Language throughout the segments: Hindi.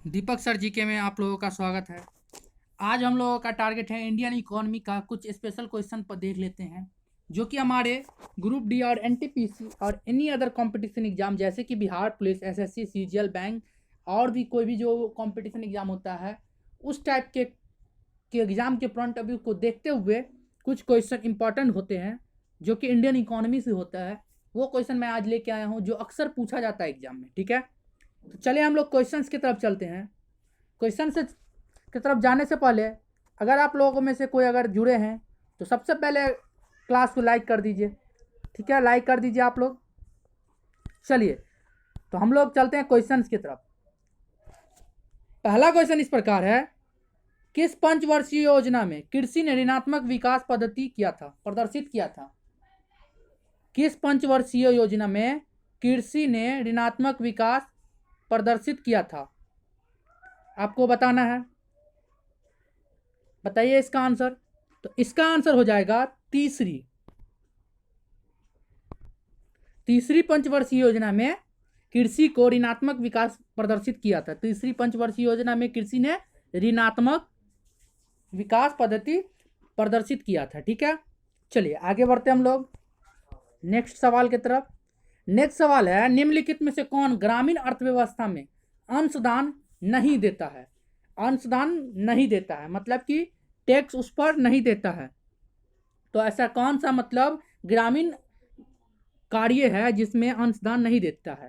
दीपक सर जीके में आप लोगों का स्वागत है। आज हम लोगों का टारगेट है इंडियन इकोनॉमी का कुछ स्पेशल क्वेश्चन पर देख लेते हैं, जो कि हमारे ग्रुप डी और एनटीपीसी और एनी अदर कंपटीशन एग्जाम जैसे कि Bihar police, SSC, CGL, bank और भी कोई भी जो कंपटीशन एग्जाम होता है उस टाइप के एग्जाम के फ्रंट ऑफ व्यू को देखते हुए कुछ क्वेश्चन इंपॉर्टेंट होते हैं जो कि इंडियन इकोनॉमी से होता है। वो क्वेश्चन मैं आज लेके आया हूँ जो अक्सर पूछा जाता है एग्जाम में। ठीक है, तो चलिए हम लोग क्वेश्चंस की तरफ चलते हैं। क्वेश्चन से की तरफ जाने से पहले अगर आप लोगों में से कोई अगर जुड़े हैं तो सबसे पहले क्लास को लाइक कर दीजिए। ठीक है, लाइक कर दीजिए आप लोग। चलिए तो हम लोग चलते हैं क्वेश्चंस की तरफ। पहला क्वेश्चन इस प्रकार है, किस पंचवर्षीय योजना में कृषि ने ऋणात्मक विकास पद्धति प्रदर्शित किया था? किस पंचवर्षीय योजना में कृषि ने ऋणात्मक विकास प्रदर्शित किया था? आपको बताना है, बताइए इसका आंसर। तो इसका आंसर हो जाएगा तीसरी पंचवर्षीय योजना में कृषि को ऋणात्मक विकास प्रदर्शित किया था। तीसरी पंचवर्षीय योजना में कृषि ने ऋणात्मक विकास पद्धति प्रदर्शित किया था। ठीक है, चलिए आगे बढ़ते हम लोग नेक्स्ट सवाल की तरफ। नेक्स्ट सवाल है, निम्नलिखित में से कौन ग्रामीण अर्थव्यवस्था में अंशदान नहीं देता है? अंशदान नहीं देता है मतलब कि टैक्स उस पर नहीं देता है। तो ऐसा कौन सा मतलब ग्रामीण कार्य है जिसमें अंशदान नहीं देता है?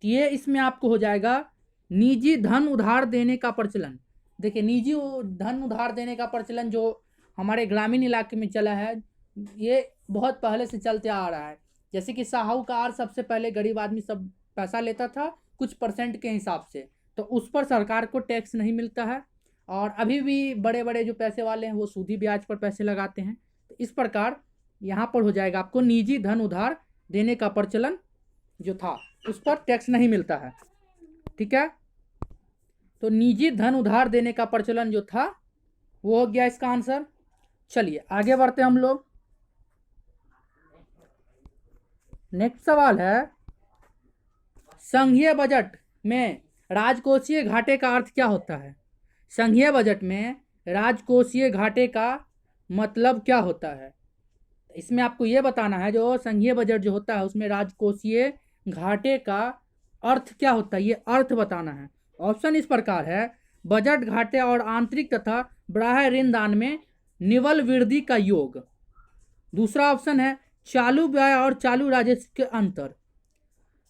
तो ये इसमें आपको हो जाएगा निजी धन उधार देने का प्रचलन। देखिए, निजी धन उधार देने का प्रचलन जो हमारे ग्रामीण इलाके में चला है, ये बहुत पहले से चलते आ रहा है। जैसे कि साहूकार सबसे पहले गरीब आदमी सब पैसा लेता था कुछ परसेंट के हिसाब से, तो उस पर सरकार को टैक्स नहीं मिलता है। और अभी भी बड़े बड़े जो पैसे वाले हैं वो सूदी ब्याज पर पैसे लगाते हैं। तो इस प्रकार यहाँ पर हो जाएगा आपको निजी धन उधार देने का प्रचलन जो था उस पर टैक्स नहीं मिलता है। ठीक है, तो निजी धन उधार देने का प्रचलन जो था वो हो गया इसका आंसर। चलिए आगे बढ़ते हम लोग। नेक्स्ट सवाल है, संघीय बजट में राजकोषीय घाटे का अर्थ क्या होता है? संघीय बजट में राजकोषीय घाटे का मतलब क्या होता है? इसमें आपको ये बताना है जो संघीय बजट जो होता है उसमें राजकोषीय घाटे का अर्थ क्या होता है, ये अर्थ बताना है। ऑप्शन इस प्रकार है, बजट घाटे और आंतरिक तथा बाह्य ऋण दान में निवल वृद्धि का योग। दूसरा ऑप्शन है चालू व्यय और चालू राजस्व के अंतर।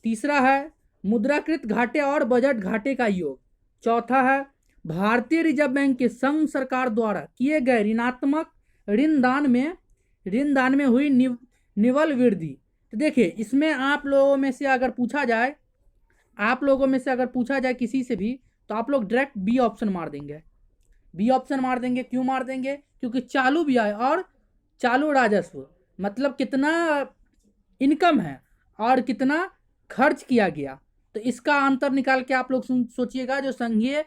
तीसरा है मुद्राकृत घाटे और बजट घाटे का योग। चौथा है भारतीय रिजर्व बैंक के संघ सरकार द्वारा किए गए ऋणात्मक ऋण दान में हुई निवल वृद्धि। तो देखिए, इसमें आप लोगों में से अगर पूछा जाए किसी से भी, तो आप लोग डायरेक्ट बी ऑप्शन मार देंगे। बी ऑप्शन मार देंगे। क्यों मार देंगे? क्योंकि चालू व्यय और चालू राजस्व मतलब कितना इनकम है और कितना खर्च किया गया, तो इसका अंतर निकाल के आप लोग सोचिएगा जो संघीय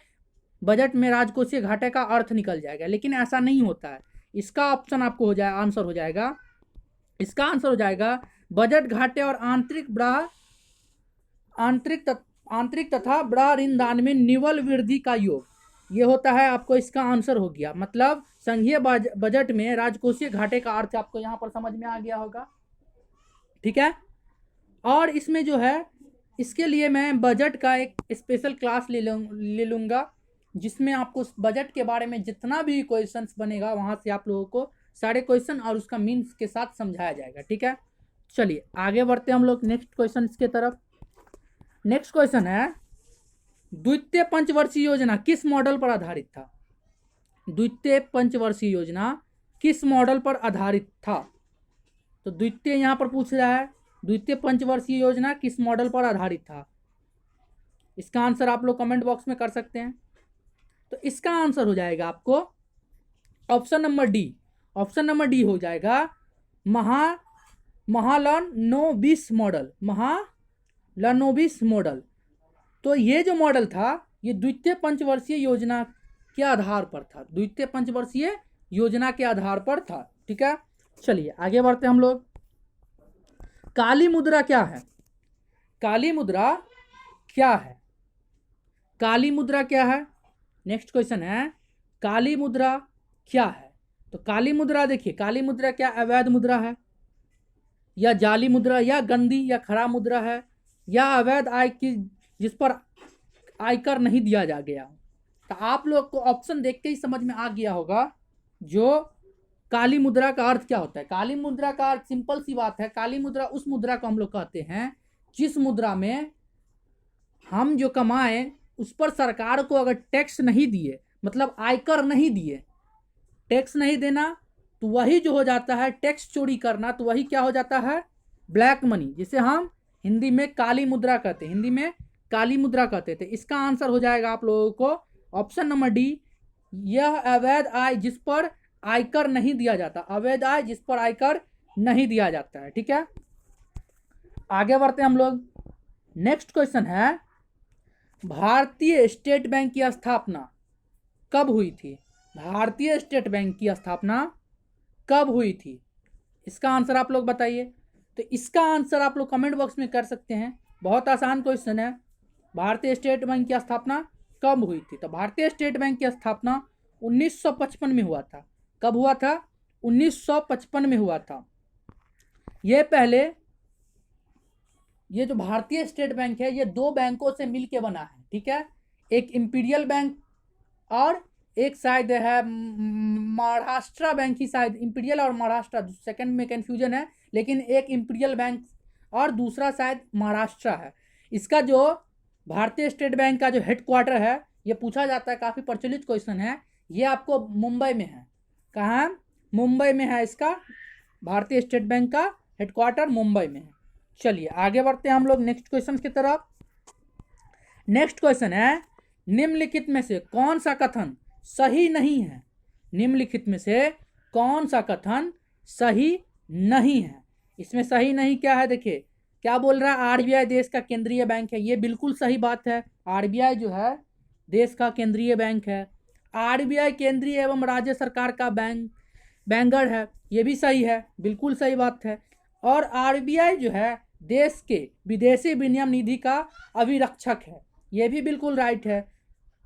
बजट में राजकोषीय घाटे का अर्थ निकल जाएगा। लेकिन ऐसा नहीं होता है। इसका ऑप्शन आपको हो जाए आंसर हो जाएगा, इसका आंसर हो जाएगा बजट घाटे और आंतरिक तथा बड़ा ऋण दान में निवल वृद्धि का योग। ये होता है, आपको इसका आंसर हो गया। मतलब संघीय बजट में राजकोषीय घाटे का अर्थ आपको यहाँ पर समझ में आ गया होगा। ठीक है, और इसमें जो है इसके लिए मैं बजट का एक स्पेशल क्लास ले लूँगा जिसमें आपको बजट के बारे में जितना भी क्वेश्चंस बनेगा वहाँ से आप लोगों को सारे क्वेश्चन और उसका मीन्स के साथ समझाया जाएगा। ठीक है, चलिए आगे बढ़ते हम लोग नेक्स्ट क्वेश्चन की तरफ। नेक्स्ट क्वेश्चन है, द्वितीय पंचवर्षीय योजना किस मॉडल पर आधारित था? द्वितीय पंचवर्षीय योजना किस मॉडल पर आधारित था? तो द्वितीय यहाँ पर पूछ रहा है, द्वितीय पंचवर्षीय योजना किस मॉडल पर आधारित था? इसका आंसर आप लोग कमेंट बॉक्स में कर सकते हैं। तो इसका आंसर हो जाएगा आपको option number D. Option number D हो जाएगा महालनोबिस मॉडल। तो ये जो मॉडल था ये द्वितीय पंचवर्षीय योजना के आधार पर था। द्वितीय पंचवर्षीय योजना के आधार पर था। ठीक है, चलिए आगे बढ़ते हम लोग। काली मुद्रा क्या है? काली मुद्रा क्या है? काली मुद्रा क्या है? नेक्स्ट क्वेश्चन है काली मुद्रा क्या है? तो काली मुद्रा देखिए, काली मुद्रा क्या अवैध मुद्रा है या जाली मुद्रा या गंदी या खराब मुद्रा है या अवैध आय की जिस पर आयकर नहीं दिया जा गया? तो आप लोग को ऑप्शन देख के ही समझ में आ गया होगा जो काली मुद्रा का अर्थ क्या होता है। काली मुद्रा का अर्थ सिंपल सी बात है, काली मुद्रा उस मुद्रा को हम लोग कहते हैं जिस मुद्रा में हम जो कमाए उस पर सरकार को अगर टैक्स नहीं दिए, मतलब आयकर नहीं दिए, टैक्स नहीं देना तो वही जो हो जाता है टैक्स चोरी करना, तो वही क्या हो जाता है ब्लैक मनी, जिसे हम हिंदी में काली मुद्रा कहते हैं, हिंदी में काली मुद्रा कहते थे। इसका आंसर हो जाएगा आप लोगों को ऑप्शन नंबर डी, यह अवैध आय जिस पर आयकर नहीं दिया जाता, अवैध आय जिस पर आयकर नहीं दिया जाता है। ठीक है, आगे बढ़ते हैं हम लोग। नेक्स्ट क्वेश्चन है भारतीय स्टेट बैंक की स्थापना कब हुई थी? भारतीय स्टेट बैंक की स्थापना कब हुई थी? इसका आंसर आप लोग बताइए। तो इसका आंसर आप लोग कमेंट बॉक्स में कर सकते हैं, बहुत आसान क्वेश्चन है। भारतीय स्टेट बैंक की स्थापना कब हुई थी? तो भारतीय स्टेट बैंक की स्थापना 1955 में हुआ था। कब हुआ था? 1955 में हुआ था। ये पहले ये जो भारतीय स्टेट बैंक है ये दो बैंकों से मिलके बना है। ठीक है, एक इंपीरियल बैंक और एक शायद है महाराष्ट्र बैंक ही, शायद इंपीरियल और महाराष्ट्र, सेकंड में कंफ्यूजन है, लेकिन एक इंपीरियल बैंक और दूसरा शायद महाराष्ट्र है। इसका जो भारतीय स्टेट बैंक का जो हेडक्वार्टर है, ये पूछा जाता है, काफ़ी प्रचलित क्वेश्चन है, ये आपको मुंबई में है। कहाँ? मुंबई में है। इसका भारतीय स्टेट बैंक का हेडक्वार्टर मुंबई में है। चलिए आगे बढ़ते हैं हम लोग नेक्स्ट क्वेश्चन की तरफ। नेक्स्ट क्वेश्चन है निम्नलिखित में से कौन सा कथन सही नहीं है? निम्नलिखित में से कौन सा कथन सही नहीं है? इसमें सही नहीं क्या है? देखिए क्या बोल रहा है, आरबीआई देश का केंद्रीय बैंक है। ये बिल्कुल सही बात है, आरबीआई जो है देश का केंद्रीय बैंक है। आरबीआई केंद्रीय एवं राज्य सरकार का बैंकर है, ये भी सही है, बिल्कुल सही बात है। और आरबीआई जो है देश के विदेशी विनिमय निधि का अभिरक्षक है, ये भी बिल्कुल राइट है।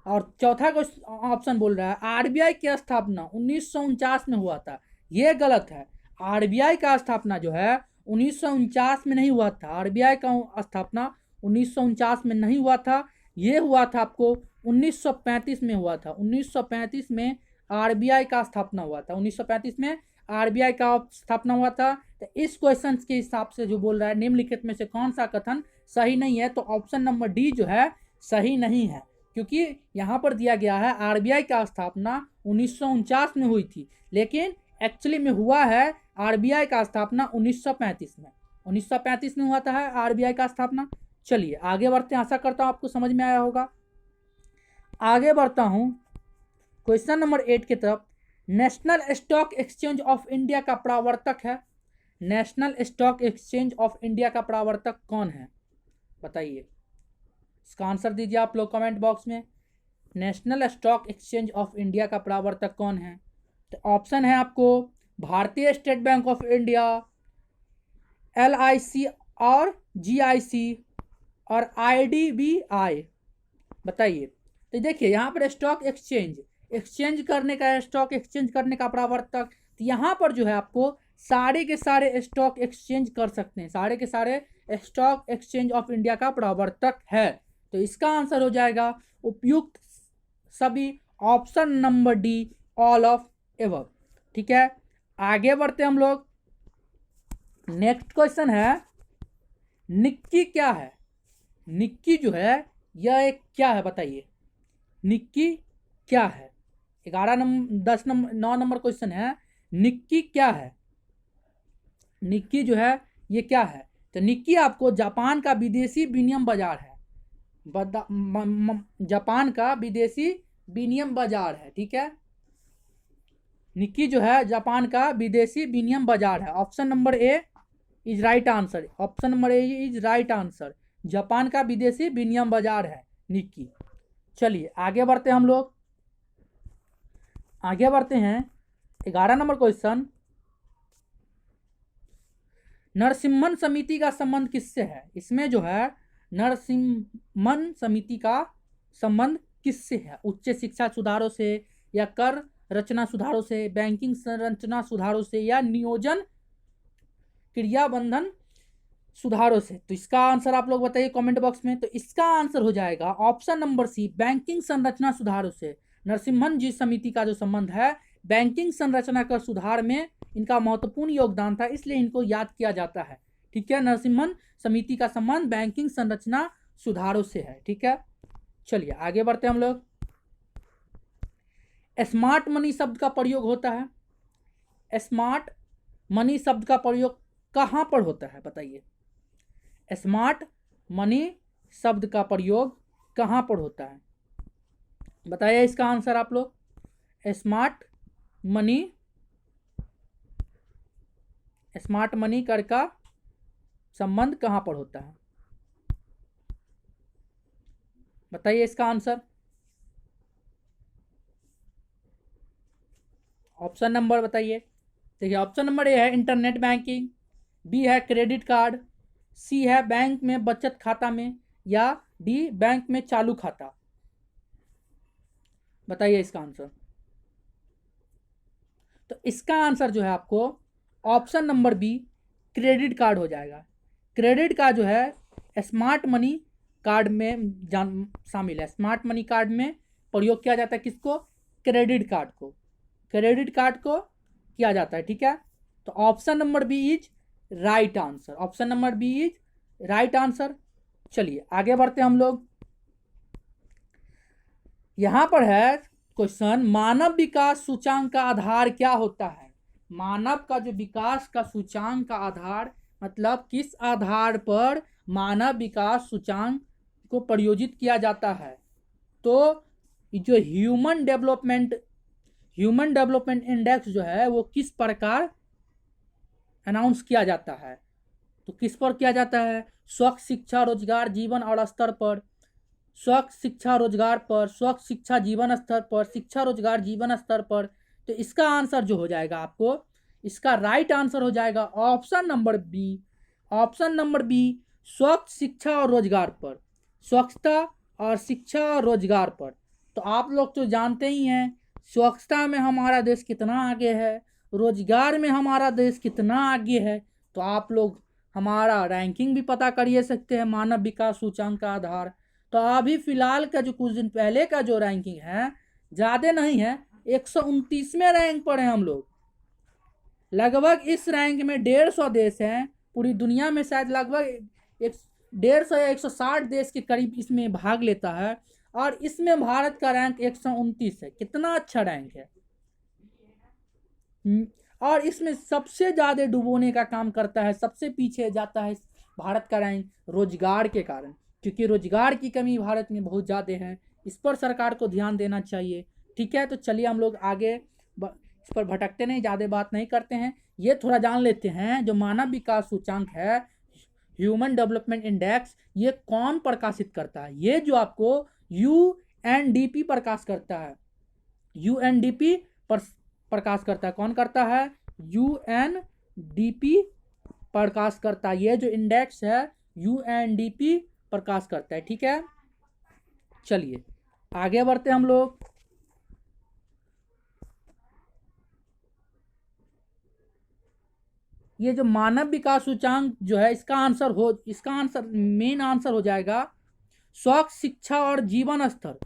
और चौथा ऑप्शन बोल रहा है आरबीआई की स्थापना 1949 में हुआ था, ये गलत है। आरबीआई का स्थापना जो है 1949 में नहीं हुआ था। आरबीआई का स्थापना 1949 में नहीं हुआ था, ये हुआ था आपको 1935 में हुआ था। 1935 में आरबीआई का स्थापना हुआ था, 1935 में आरबीआई का स्थापना हुआ था। तो इस क्वेश्चन के हिसाब से जो बोल रहा है निम्नलिखित में से कौन सा कथन सही नहीं है, तो ऑप्शन नंबर डी जो है सही नहीं है, क्योंकि यहाँ पर दिया गया है आरबीआई का स्थापना 1949 में हुई थी, लेकिन एक्चुअली में हुआ है आरबीआई का स्थापना 1935 में। 1935 में हुआ था है आरबीआई का स्थापना। चलिए आगे बढ़ते हैं, आशा करता हूँ आपको समझ में आया होगा। आगे बढ़ता हूँ क्वेश्चन नंबर 8 की तरफ। National stock exchange of India का प्रवर्तक है, national stock exchange of India का प्रवर्तक कौन है? बताइए, इसका आंसर दीजिए आप लोग कमेंट बॉक्स में। National stock exchange of India का प्रवर्तक कौन है? तो ऑप्शन है आपको भारतीय state bank of India, LIC और GIC और IDBI। बताइए। तो देखिए यहाँ पर स्टॉक एक्सचेंज करने का, स्टॉक एक्सचेंज करने का प्रवर्तक, तो यहाँ पर जो है आपको सारे के सारे स्टॉक एक्सचेंज कर सकते हैं, सारे के सारे स्टॉक एक्सचेंज ऑफ इंडिया का प्रवर्तक है। तो इसका आंसर हो जाएगा उपयुक्त सभी, option number D, all of above. ठीक है, आगे बढ़ते हम लोग। नेक्स्ट क्वेश्चन है निक्की क्या है? निक्की जो है यह एक क्या है? बताइए, निक्की क्या है? 11 नंबर 10 नंबर 9 नंबर क्वेश्चन है, निक्की क्या है? निक्की जो है ये क्या है? तो निक्की आपको जापान का विदेशी विनिमय बाजार है, जापान का विदेशी विनिमय बाजार है। ठीक है, निक्की जो है जापान का विदेशी विनिमय बाजार है। Option number A is right answer, option number A is right answer, Japan का विदेशी विनिमय बाजार है निक्की। चलिए आगे बढ़ते हैं हम लोग, आगे बढ़ते हैं 11 नंबर क्वेश्चन। नरसिम्हन समिति का संबंध किससे है? इसमें जो है नरसिम्हन समिति का संबंध किससे है? उच्च शिक्षा सुधारों से, या कर रचना सुधारों से, बैंकिंग संरचना सुधारों से, या नियोजन क्रियाबंधन सुधारों से? तो इसका आंसर आप लोग बताइए कमेंट बॉक्स में। तो इसका आंसर हो जाएगा ऑप्शन नंबर सी, बैंकिंग संरचना सुधारों से। नरसिम्हन जी समिति का जो संबंध है बैंकिंग संरचना का सुधार में इनका महत्वपूर्ण योगदान था, इसलिए इनको याद किया जाता है। ठीक है, नरसिम्हन समिति का संबंध बैंकिंग संरचना सुधारों से है। ठीक है, चलिए आगे बढ़ते हैं हम लोग। स्मार्ट मनी शब्द का प्रयोग होता है। स्मार्ट मनी शब्द का प्रयोग कहां पर होता है बताइए? स्मार्ट मनी शब्द का प्रयोग कहां पर होता है? बताइए इसका आंसर आप लोग। स्मार्ट मनी कर का संबंध कहां पर होता है? बताइए इसका आंसर। ऑप्शन नंबर बताइए। देखिए ऑप्शन नंबर ए है इंटरनेट बैंकिंग, बी है क्रेडिट कार्ड, सी है बैंक में बचत खाता में, या डी बैंक में चालू खाता। बताइए इसका आंसर। तो इसका आंसर जो है आपको option number B credit card हो जाएगा। क्रेडिट कार्ड जो है स्मार्ट मनी कार्ड में शामिल है। स्मार्ट मनी कार्ड में प्रयोग किया जाता है किसको? क्रेडिट कार्ड को। क्रेडिट कार्ड को किया जाता है। ठीक है, तो option number B is right answer. Option number B is right answer. चलिए आगे बढ़ते हैं हम लोग। यहां पर है क्वेश्चन, मानव विकास सूचांक का आधार क्या होता है? मानव का जो विकास का सूचांक का आधार, मतलब किस आधार पर मानव विकास सूचांक को प्रयोजित किया जाता है? तो जो ह्यूमन डेवलपमेंट इंडेक्स जो है वो किस प्रकार अनाउंस किया जाता है? तो किस पर किया जाता है? स्वच्छ शिक्षा, रोजगार, जीवन और स्तर पर। स्वच्छ शिक्षा रोजगार पर, स्वच्छ शिक्षा जीवन स्तर पर, शिक्षा रोजगार जीवन स्तर पर। तो इसका आंसर जो हो जाएगा आपको, इसका राइट आंसर हो जाएगा option number B. Option number B स्वच्छ शिक्षा और रोजगार पर। स्वच्छता और शिक्षा और रोजगार पर। तो आप लोग तो जानते ही हैं स्वच्छता में हमारा देश कितना आगे है, रोजगार में हमारा देश कितना आगे है। तो आप लोग हमारा रैंकिंग भी पता करिए सकते हैं मानव विकास सूचांक का आधार। तो अभी फिलहाल का जो कुछ दिन पहले का जो रैंकिंग है ज़्यादा नहीं है, 129वें रैंक पर हैं हम लोग। लगभग इस रैंक में 150 देश हैं पूरी दुनिया में, शायद लगभग 150 या 160 देश के करीब इसमें भाग लेता है, और इसमें भारत का रैंक 129 है। कितना अच्छा रैंक है। और इसमें सबसे ज़्यादा डुबोने का काम करता है, सबसे पीछे जाता है भारत का रैंक रोजगार के कारण, क्योंकि रोजगार की कमी भारत में बहुत ज़्यादा है। इस पर सरकार को ध्यान देना चाहिए। ठीक है, तो चलिए हम लोग आगे इस पर भटकते नहीं, ज़्यादा बात नहीं करते हैं। ये थोड़ा जान लेते हैं जो मानव विकास सूचांक है, ह्यूमन डेवलपमेंट इंडेक्स, ये कौन प्रकाशित करता है? ये जो आपको यूएनडीपी प्रकाश करता है। यूएनडीपी प्रकाश करता है। कौन करता है? यूएनडीपी प्रकाश करता है। ये जो इंडेक्स है यूएनडीपी प्रकाश करता है। ठीक है, चलिए आगे बढ़ते हैं हम लोग। ये जो मानव विकास सूचांक जो है इसका आंसर मेन आंसर हो जाएगा स्वच्छ शिक्षा और जीवन स्तर।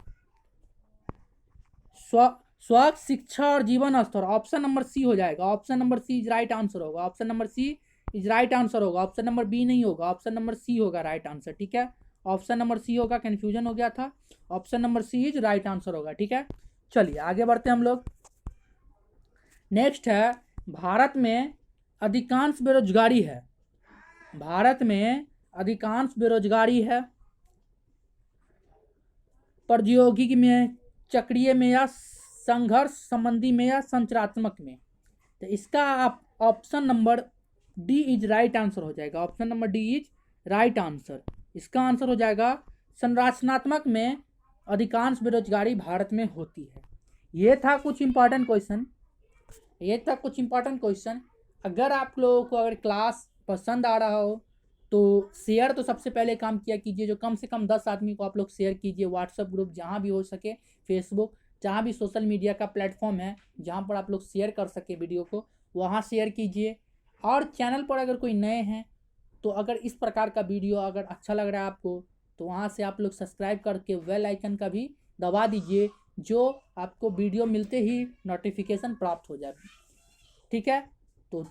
स्वच्छ शिक्षा और जीवन स्तर ऑप्शन नंबर सी हो जाएगा। Option number C is right answer होगा। Option number C is right answer होगा। ऑप्शन नंबर बी नहीं होगा, ऑप्शन नंबर सी होगा राइट आंसर। ठीक है, ऑप्शन नंबर सी होगा, कंफ्यूजन हो गया था। Option number C is right answer होगा। ठीक है, चलिए आगे बढ़ते हैं हम लोग। नेक्स्ट है, भारत में अधिकांश बेरोजगारी है। भारत में अधिकांश बेरोजगारी है प्रौद्योगिकी में, चक्रीय में, या संघर्ष संबंधी में, या संरचनात्मक में। तो इसका आप option number D is right answer हो जाएगा। Option number D is right answer. इसका आंसर हो जाएगा संरचनात्मक में अधिकांश बेरोजगारी भारत में होती है। ये था कुछ इंपॉर्टेंट क्वेश्चन। अगर आप लोगों को अगर क्लास पसंद आ रहा हो तो शेयर तो सबसे पहले काम किया कीजिए, जो कम से कम 10 आदमी को आप लोग शेयर कीजिए। व्हाट्सएप ग्रुप जहाँ भी हो सके, फेसबुक, जहाँ भी सोशल मीडिया का प्लेटफॉर्म है जहाँ पर आप लोग शेयर कर सके वीडियो को, वहाँ शेयर कीजिए। और चैनल पर अगर कोई नए हैं तो अगर इस प्रकार का वीडियो अगर अच्छा लग रहा है आपको, तो वहाँ से आप लोग सब्सक्राइब करके बेल आइकन का भी दबा दीजिए, जो आपको वीडियो मिलते ही नोटिफिकेशन प्राप्त हो जाए। ठीक है, तो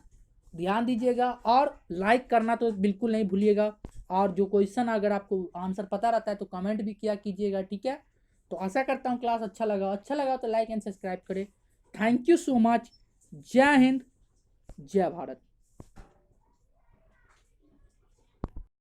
ध्यान दीजिएगा और लाइक करना तो बिल्कुल नहीं भूलिएगा। और जो क्वेश्चन अगर आपको आंसर पता रहता है तो कमेंट भी किया कीजिएगा। ठीक है, तो आशा करता हूँ क्लास अच्छा लगा तो लाइक एंड सब्सक्राइब करें। Thank you so much. जय हिंद, जय भारत।